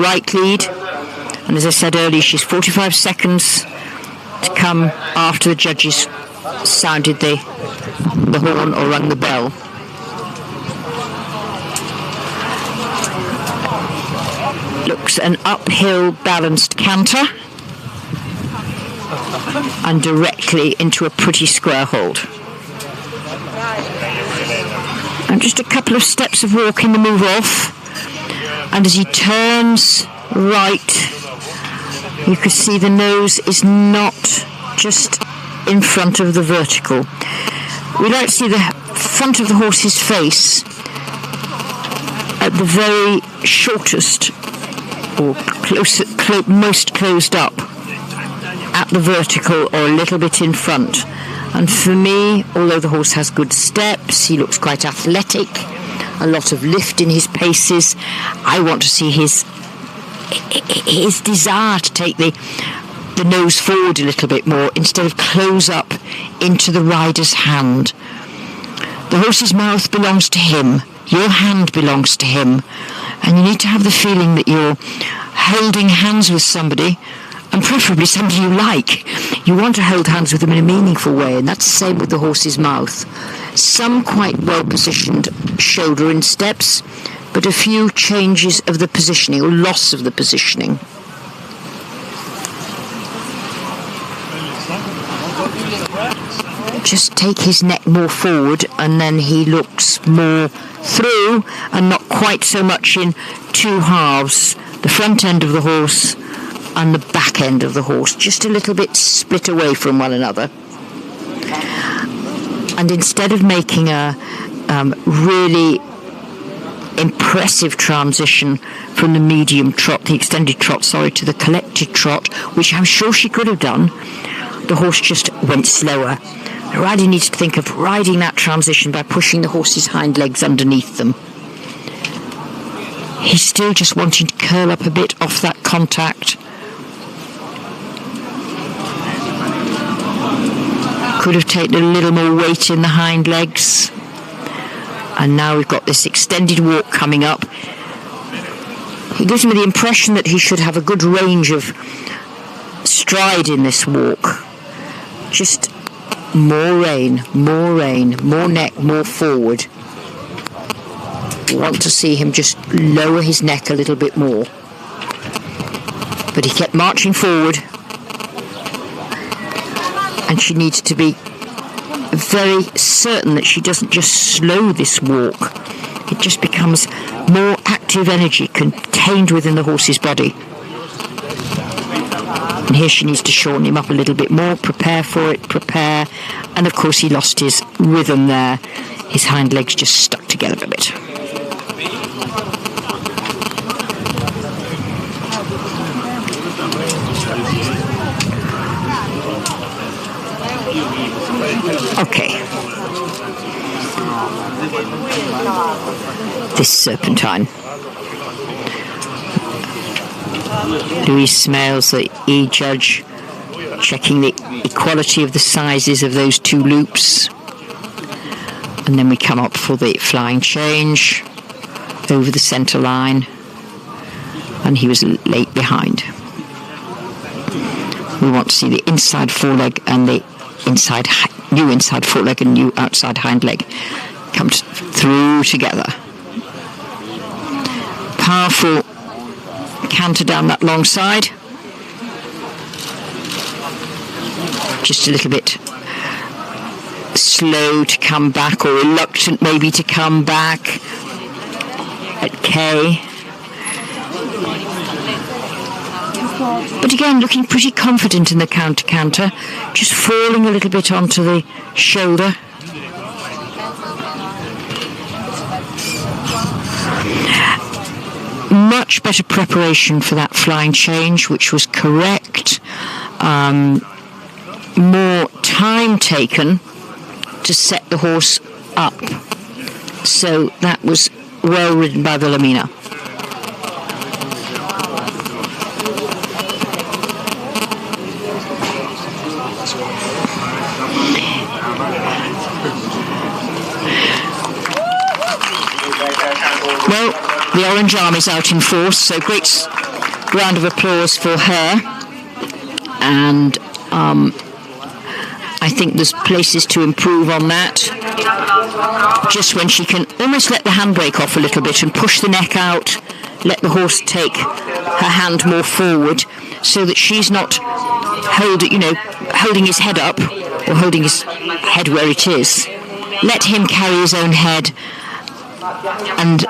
right lead. And as I said earlier, she's 45 seconds to come after the judges sounded the horn or rung the bell. Looks an uphill balanced canter and directly into a pretty square hold. And just a couple of steps of walking the move off, and as he turns right, you can see the nose is not just in front of the vertical. We like to see the front of the horse's face at the very shortest or most closed up at the vertical or a little bit in front. And for me, although the horse has good steps, he looks quite athletic, a lot of lift in his paces, I want to see his desire to take the nose forward a little bit more instead of close up into the rider's hand. The horse's mouth belongs to him, your hand belongs to him, and you need to have the feeling that you're holding hands with somebody, and preferably somebody you like. You want to hold hands with them in a meaningful way, and that's the same with the horse's mouth. Some quite well positioned shoulder in steps, but a few changes of the positioning or loss of the positioning. Just take his neck more forward, and then he looks more through and not quite so much in two halves. The front end of the horse and the back end of the horse, just a little bit split away from one another. And instead of making a really impressive transition from the medium trot, the extended trot, to the collected trot, which I'm sure she could have done, the horse just went slower. The rider needs to think of riding that transition by pushing the horse's hind legs underneath them. He's still just wanting to curl up a bit off that contact. Could have taken a little more weight in the hind legs. And now we've got this extended walk coming up. It gives me the impression that he should have a good range of stride in this walk. Just more rein, more neck, more forward. We want to see him just lower his neck a little bit more. But he kept marching forward. And she needs to be very certain that she doesn't just slow this walk. It just becomes more active energy contained within the horse's body. And here she needs to shorten him up a little bit more, prepare for it, prepare. And of course he lost his rhythm there. His hind legs just stuck together a bit. Okay. This serpentine. Louise smells the E-judge, checking the equality of the sizes of those two loops. And then we come up for the flying change over the centre line. And he was late behind. We want to see the inside foreleg and the new inside foreleg and new outside hind leg come through together. Powerful canter down that long side. Just a little bit slow to come back, or reluctant maybe to come back at K. But again, looking pretty confident in the counter-canter, just falling a little bit onto the shoulder. Much better preparation for that flying change, which was correct. More time taken to set the horse up. So that was well ridden by Willemina. Well, the Orange Army's out in force, so great round of applause for her. And I think there's places to improve on that. Just when she can almost let the handbrake off a little bit and push the neck out, let the horse take her hand more forward so that she's not holding his head up or holding his head where it is. Let him carry his own head and